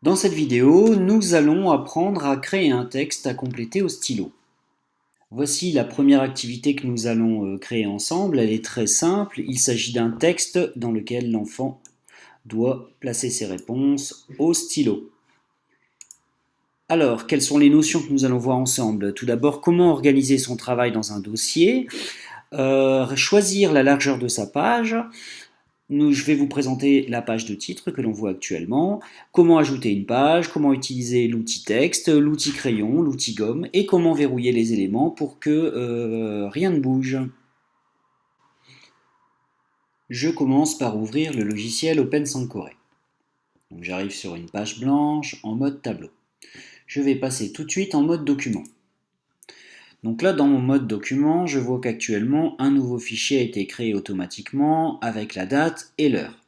Dans cette vidéo, nous allons apprendre à créer un texte à compléter au stylo. Voici la première activité que nous allons créer ensemble. Elle est très simple. Il s'agit d'un texte dans lequel l'enfant doit placer ses réponses au stylo. Alors, quelles sont les notions que nous allons voir ensemble? Tout d'abord, comment organiser son travail dans un dossier, choisir la largeur de sa page. Je vais vous présenter la page de titre que l'on voit actuellement, comment ajouter une page, comment utiliser l'outil texte, l'outil crayon, l'outil gomme et comment verrouiller les éléments pour que rien ne bouge. Je commence par ouvrir le logiciel OpenSankoré. Donc j'arrive sur une page blanche en mode tableau. Je vais passer tout de suite en mode document. Donc là, dans mon mode document, je vois qu'actuellement, un nouveau fichier a été créé automatiquement avec la date et l'heure.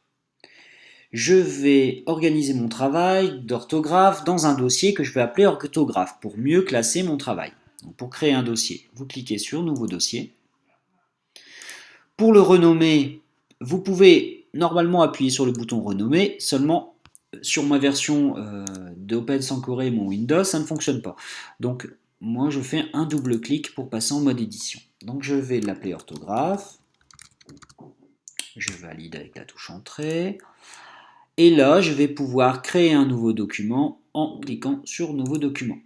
Je vais organiser mon travail d'orthographe dans un dossier que je vais appeler orthographe pour mieux classer mon travail. Donc pour créer un dossier, vous cliquez sur Nouveau dossier. Pour le renommer, vous pouvez normalement appuyer sur le bouton Renommer, seulement sur ma version d'OpenSankoré, mon Windows, ça ne fonctionne pas. Donc moi je fais un double clic pour passer en mode édition. Donc je vais l'appeler orthographe, je valide avec la touche Entrée. Et là, je vais pouvoir créer un nouveau document en cliquant sur Nouveau document.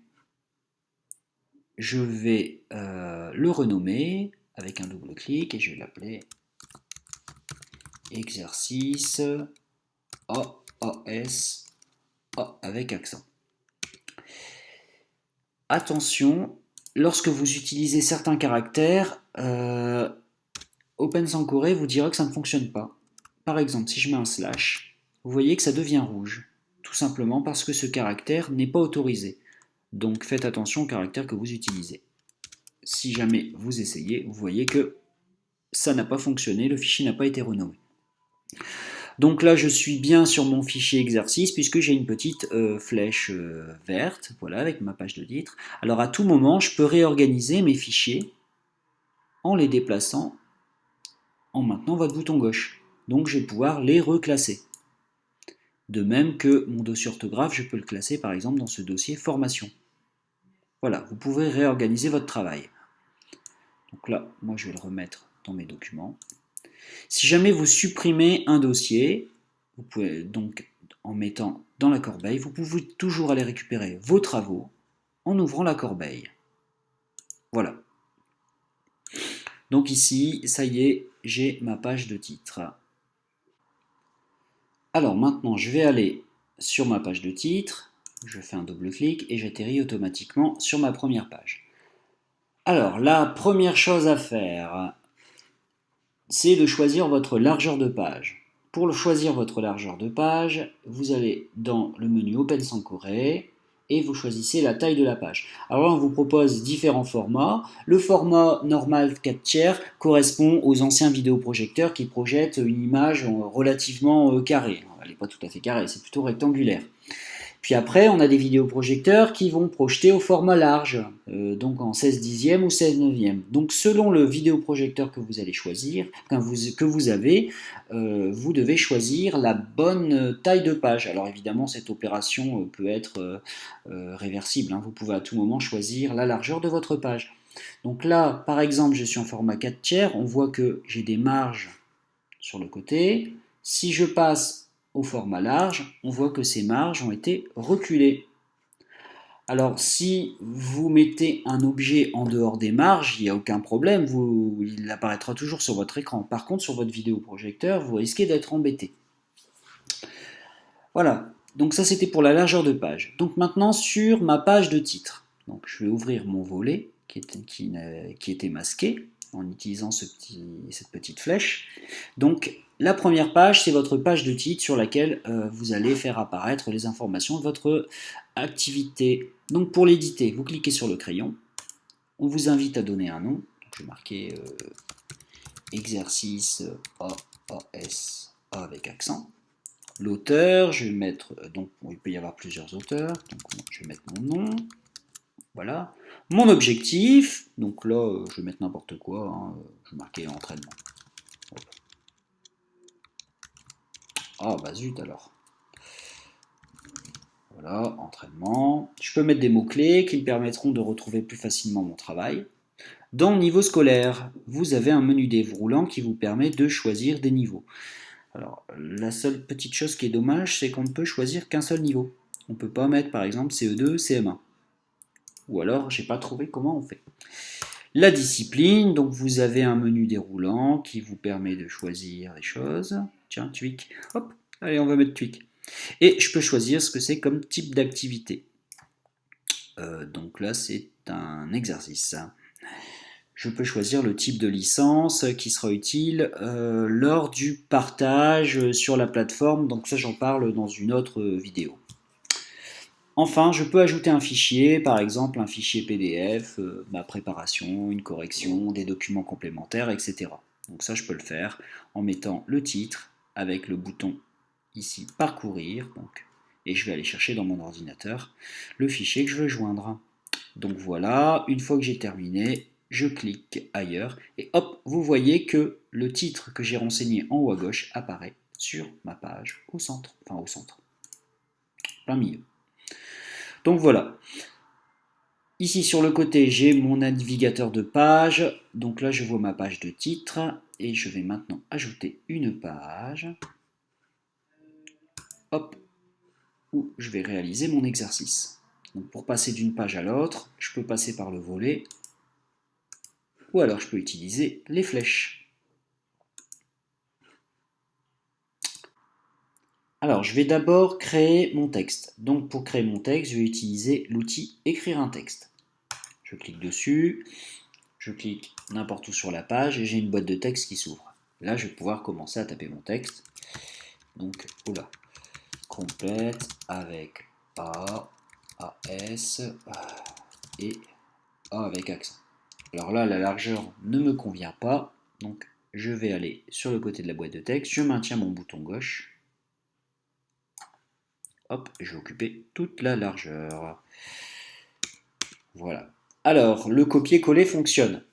Je vais le renommer avec un double clic et je vais l'appeler exercice AAS avec accent. Attention, lorsque vous utilisez certains caractères, OpenSankoré vous dira que ça ne fonctionne pas. Par exemple, si je mets un slash, vous voyez que ça devient rouge, tout simplement parce que ce caractère n'est pas autorisé. Donc faites attention au caractère que vous utilisez. Si jamais vous essayez, vous voyez que ça n'a pas fonctionné, le fichier n'a pas été renommé. Donc là, je suis bien sur mon fichier exercice puisque j'ai une petite flèche verte, voilà, avec ma page de titre. Alors à tout moment, je peux réorganiser mes fichiers en les déplaçant en maintenant votre bouton gauche. Donc je vais pouvoir les reclasser. De même que mon dossier orthographe, je peux le classer par exemple dans ce dossier formation. Voilà, vous pouvez réorganiser votre travail. Donc là, moi je vais le remettre dans mes documents. Si jamais vous supprimez un dossier, vous pouvez donc en mettant dans la corbeille, vous pouvez toujours aller récupérer vos travaux en ouvrant la corbeille. Voilà. Donc ici, ça y est, j'ai ma page de titre. Alors maintenant, je vais aller sur ma page de titre, je fais un double clic et j'atterris automatiquement sur ma première page. Alors, la première chose à faire, c'est de choisir votre largeur de page. Pour choisir votre largeur de page, vous allez dans le menu OpenSankoré et vous choisissez la taille de la page. Alors là, on vous propose différents formats. Le format normal 4 tiers correspond aux anciens vidéoprojecteurs qui projettent une image relativement carrée. Elle n'est pas tout à fait carrée, c'est plutôt rectangulaire. Puis après, on a des vidéoprojecteurs qui vont projeter au format large, donc en 16 dixièmes ou 16 neuvièmes. Donc selon le vidéoprojecteur que vous allez choisir, que vous avez, vous devez choisir la bonne taille de page. Alors évidemment, cette opération peut être réversible. Vous pouvez à tout moment choisir la largeur de votre page. Donc là, par exemple, je suis en format 4 tiers, on voit que j'ai des marges sur le côté. Si je passe au format large, on voit que ces marges ont été reculées. Alors si vous mettez un objet en dehors des marges, il n'y a aucun problème, il apparaîtra toujours sur votre écran. Par contre, sur votre vidéoprojecteur, vous risquez d'être embêté. Voilà, donc ça c'était pour la largeur de page. Donc maintenant sur ma page de titre, donc je vais ouvrir mon volet qui était masqué en utilisant cette petite flèche. Donc la première page, c'est votre page de titre sur laquelle vous allez faire apparaître les informations de votre activité. Donc pour l'éditer, vous cliquez sur le crayon. On vous invite à donner un nom. Donc, je vais marquer exercice AAS avec accent. L'auteur, je vais mettre, donc il peut y avoir plusieurs auteurs, donc je vais mettre mon nom. Voilà. Mon objectif, donc là, je vais mettre n'importe quoi, je vais marquer entraînement. Hop. Ah bah zut alors. Voilà, entraînement. Je peux mettre des mots-clés qui me permettront de retrouver plus facilement mon travail. Dans le niveau scolaire, vous avez un menu déroulant qui vous permet de choisir des niveaux. Alors, la seule petite chose qui est dommage, c'est qu'on ne peut choisir qu'un seul niveau. On ne peut pas mettre par exemple CE2, CM1. Ou alors, j'ai pas trouvé comment on fait. La discipline, donc vous avez un menu déroulant qui vous permet de choisir des choses. Tiens, tweak. Hop, allez, on va mettre tweak. Et je peux choisir ce que c'est comme type d'activité. Donc là, c'est un exercice. Je peux choisir le type de licence qui sera utile lors du partage sur la plateforme. Donc ça, j'en parle dans une autre vidéo. Enfin, je peux ajouter un fichier, par exemple un fichier PDF, ma préparation, une correction, des documents complémentaires, etc. Donc ça, je peux le faire en mettant le titre avec le bouton ici parcourir. Donc, et je vais aller chercher dans mon ordinateur le fichier que je veux joindre. Donc voilà, une fois que j'ai terminé, je clique ailleurs et hop, vous voyez que le titre que j'ai renseigné en haut à gauche apparaît sur ma page au centre, plein milieu. Donc voilà. Ici sur le côté, j'ai mon navigateur de page. Donc là, je vois ma page de titre et je vais maintenant ajouter une page. Hop, où je vais réaliser mon exercice. Donc pour passer d'une page à l'autre, je peux passer par le volet ou alors je peux utiliser les flèches. Alors, je vais d'abord créer mon texte. Donc, pour créer mon texte, je vais utiliser l'outil écrire un texte. Je clique dessus, je clique n'importe où sur la page et j'ai une boîte de texte qui s'ouvre. Là, je vais pouvoir commencer à taper mon texte. Donc, oula, complète avec A, AS et A avec accent. Alors là, la largeur ne me convient pas, donc je vais aller sur le côté de la boîte de texte, je maintiens mon bouton gauche. Hop, je vais occuper toute la largeur. Voilà. Alors, le copier-coller fonctionne.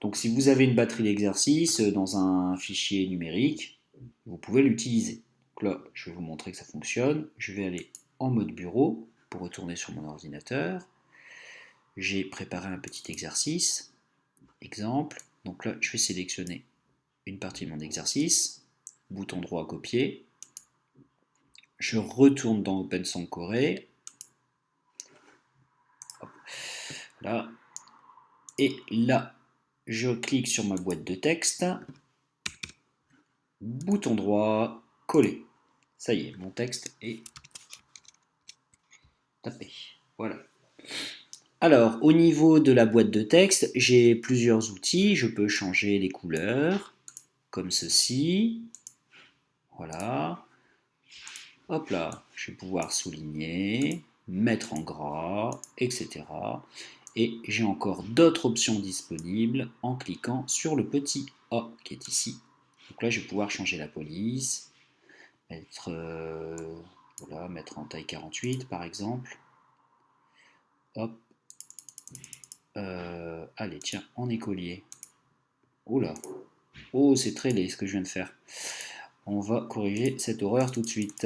Donc si vous avez une batterie d'exercice dans un fichier numérique, vous pouvez l'utiliser. Donc là, je vais vous montrer que ça fonctionne. Je vais aller en mode bureau pour retourner sur mon ordinateur. J'ai préparé un petit exercice. Exemple. Donc là, je vais sélectionner une partie de mon exercice. Bouton droit à copier. Je retourne dans OpenSong Corée. Hop. Là. Et là, je clique sur ma boîte de texte. Bouton droit, coller. Ça y est, mon texte est tapé. Voilà. Alors, au niveau de la boîte de texte, j'ai plusieurs outils. Je peux changer les couleurs, comme ceci. Voilà. Hop là, je vais pouvoir souligner, mettre en gras, etc. Et j'ai encore d'autres options disponibles en cliquant sur le petit A qui est ici. Donc là, je vais pouvoir changer la police, voilà, mettre en taille 48 par exemple. Hop. Allez, tiens, en écolier. Oh là. Oh, c'est très laid ce que je viens de faire. On va corriger cette horreur tout de suite.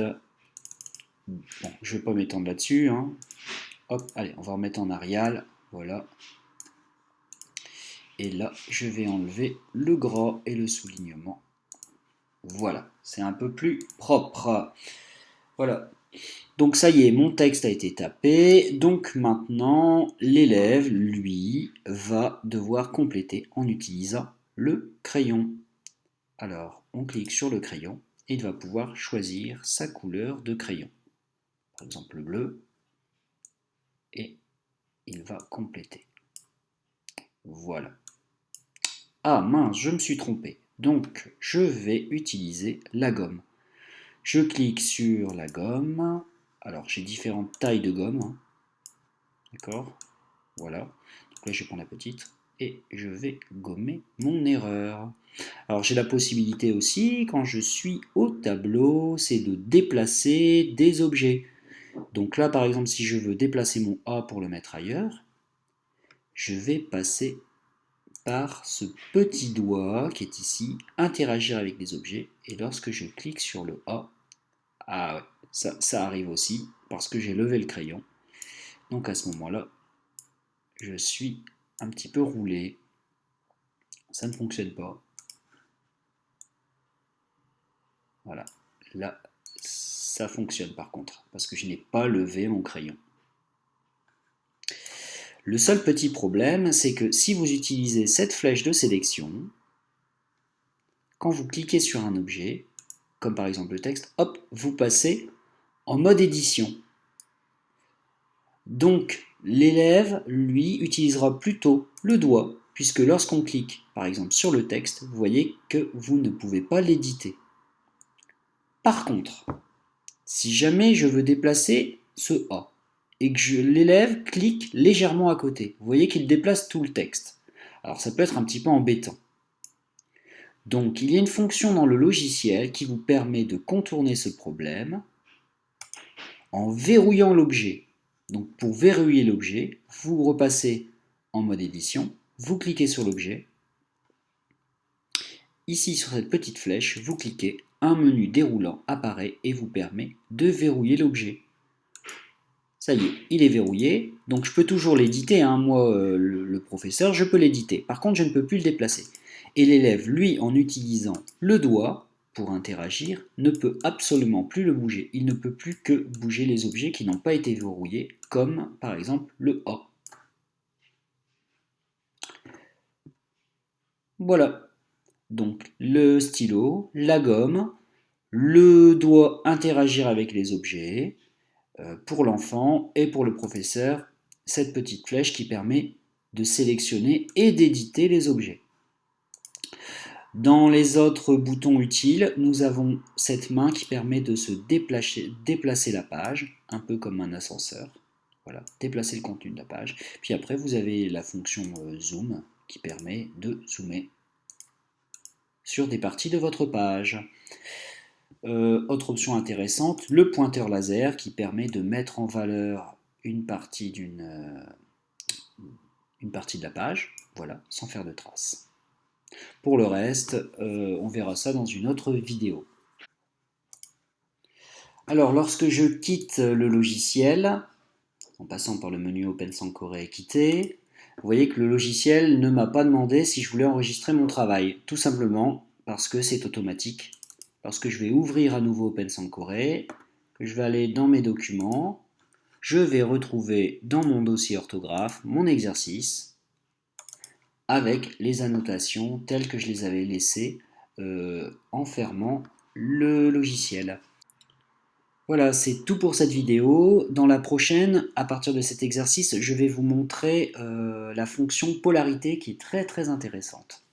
Bon, je vais pas m'étendre là-dessus. Hein. Hop, allez, on va remettre en Arial. Voilà. Et là, je vais enlever le gras et le soulignement. Voilà, c'est un peu plus propre. Voilà. Donc ça y est, mon texte a été tapé. Donc maintenant, l'élève, lui, va devoir compléter en utilisant le crayon. Alors, on clique sur le crayon et il va pouvoir choisir sa couleur de crayon. Par exemple, le bleu. Et il va compléter. Voilà. Ah mince, je me suis trompé. Donc, je vais utiliser la gomme. Je clique sur la gomme. Alors, j'ai différentes tailles de gomme. Hein. D'accord. Voilà. Donc là, je vais prendre la petite et je vais gommer mon erreur. Alors, j'ai la possibilité aussi, quand je suis au tableau, c'est de déplacer des objets. Donc là, par exemple, si je veux déplacer mon A pour le mettre ailleurs, je vais passer par ce petit doigt qui est ici, interagir avec les objets. Et lorsque je clique sur le A, ah ouais, ça arrive aussi. parce que j'ai levé le crayon. Donc à ce moment-là, je suis un petit peu roulé. Ça ne fonctionne pas. Voilà. Là, ça fonctionne par contre, parce que je n'ai pas levé mon crayon. Le seul petit problème, c'est que si vous utilisez cette flèche de sélection, quand vous cliquez sur un objet, comme par exemple le texte, hop, vous passez en mode édition. Donc, l'élève, lui, utilisera plutôt le doigt, puisque lorsqu'on clique, par exemple, sur le texte, vous voyez que vous ne pouvez pas l'éditer. Par contre, si jamais je veux déplacer ce A, et que l'élève clique légèrement à côté, vous voyez qu'il déplace tout le texte. Alors ça peut être un petit peu embêtant. Donc il y a une fonction dans le logiciel qui vous permet de contourner ce problème en verrouillant l'objet. Donc pour verrouiller l'objet, vous repassez en mode édition, vous cliquez sur l'objet. Ici sur cette petite flèche, vous cliquez, un menu déroulant apparaît et vous permet de verrouiller l'objet. Ça y est, il est verrouillé, donc je peux toujours l'éditer, hein. Moi, le professeur, je peux l'éditer. Par contre, je ne peux plus le déplacer. Et l'élève, lui, en utilisant le doigt pour interagir, ne peut absolument plus le bouger. Il ne peut plus que bouger les objets qui n'ont pas été verrouillés, comme par exemple le A. Voilà. Donc le stylo, la gomme, le doigt interagir avec les objets, pour l'enfant et pour le professeur, cette petite flèche qui permet de sélectionner et d'éditer les objets. Dans les autres boutons utiles, nous avons cette main qui permet de se déplacer la page, un peu comme un ascenseur. Voilà, déplacer le contenu de la page. Puis après, vous avez la fonction zoom qui permet de zoomer sur des parties de votre page. Autre option intéressante, le pointeur laser qui permet de mettre en valeur une partie de la page, voilà, sans faire de traces. Pour le reste, on verra ça dans une autre vidéo. Alors, lorsque je quitte le logiciel, en passant par le menu Open Sankore et quitter, vous voyez que le logiciel ne m'a pas demandé si je voulais enregistrer mon travail, tout simplement parce que c'est automatique. Lorsque je vais ouvrir à nouveau Open Sankore, je vais aller dans mes documents, je vais retrouver dans mon dossier orthographe mon exercice avec les annotations telles que je les avais laissées en fermant le logiciel. Voilà, c'est tout pour cette vidéo. Dans la prochaine, à partir de cet exercice, je vais vous montrer la fonction polarité qui est très intéressante.